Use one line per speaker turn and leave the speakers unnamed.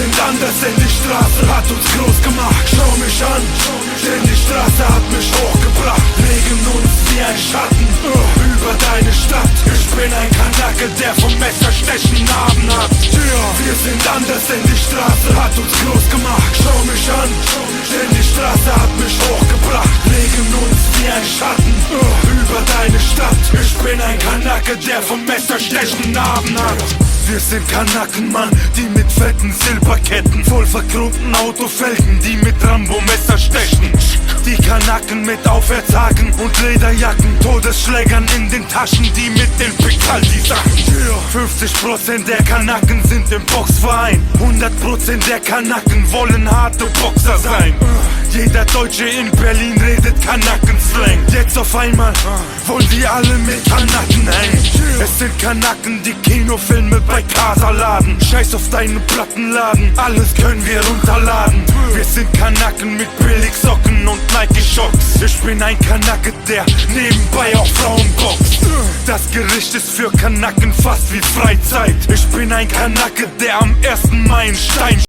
sind anders, denn die Straße hat uns groß gemacht. Schau mich an, denn die Straße hat mich hochgebracht. Legen uns wie ein Schatten über deine Stadt. Ich bin ein Kanake, der vom Messerstechen Narben hat. Wir sind anders, denn die Straße hat uns groß gemacht. Schau mich an, denn die Straße hat mich hochgebracht. Legen uns wie ein Schatten über deine Stadt. Ich bin ein Kanake, der vom Messerstechen Narben hat. Wir sind Kanaken, Mann, die mit fetten Silberketten, voll verchromten Autofelgen, die mit Rambo-Messer stechen. Die Kanaken mit Aufwärtshaken und Lederjacken, Todesschlägern in den Taschen, die mit den Picaldi-Sachen. 50% der Kanaken sind im Boxverein, 100% der Kanaken wollen harte Boxer sein. Jeder Deutsche in Berlin redet Kanaken-Slang. Jetzt auf einmal wollen die alle mit Kanaken hängen. Es sind Kanaken, die Kinofilme bei Casa laden. Scheiß auf deinen Plattenladen, alles können wir runterladen. Wir sind Kanaken mit Billigsocken und Nike-Shocks. Ich bin ein Kanake, der nebenbei auch Frauen boxt. Das Gericht ist für Kanaken fast wie Freizeit. Ich bin ein Kanake, der am 1. Mai einen Stein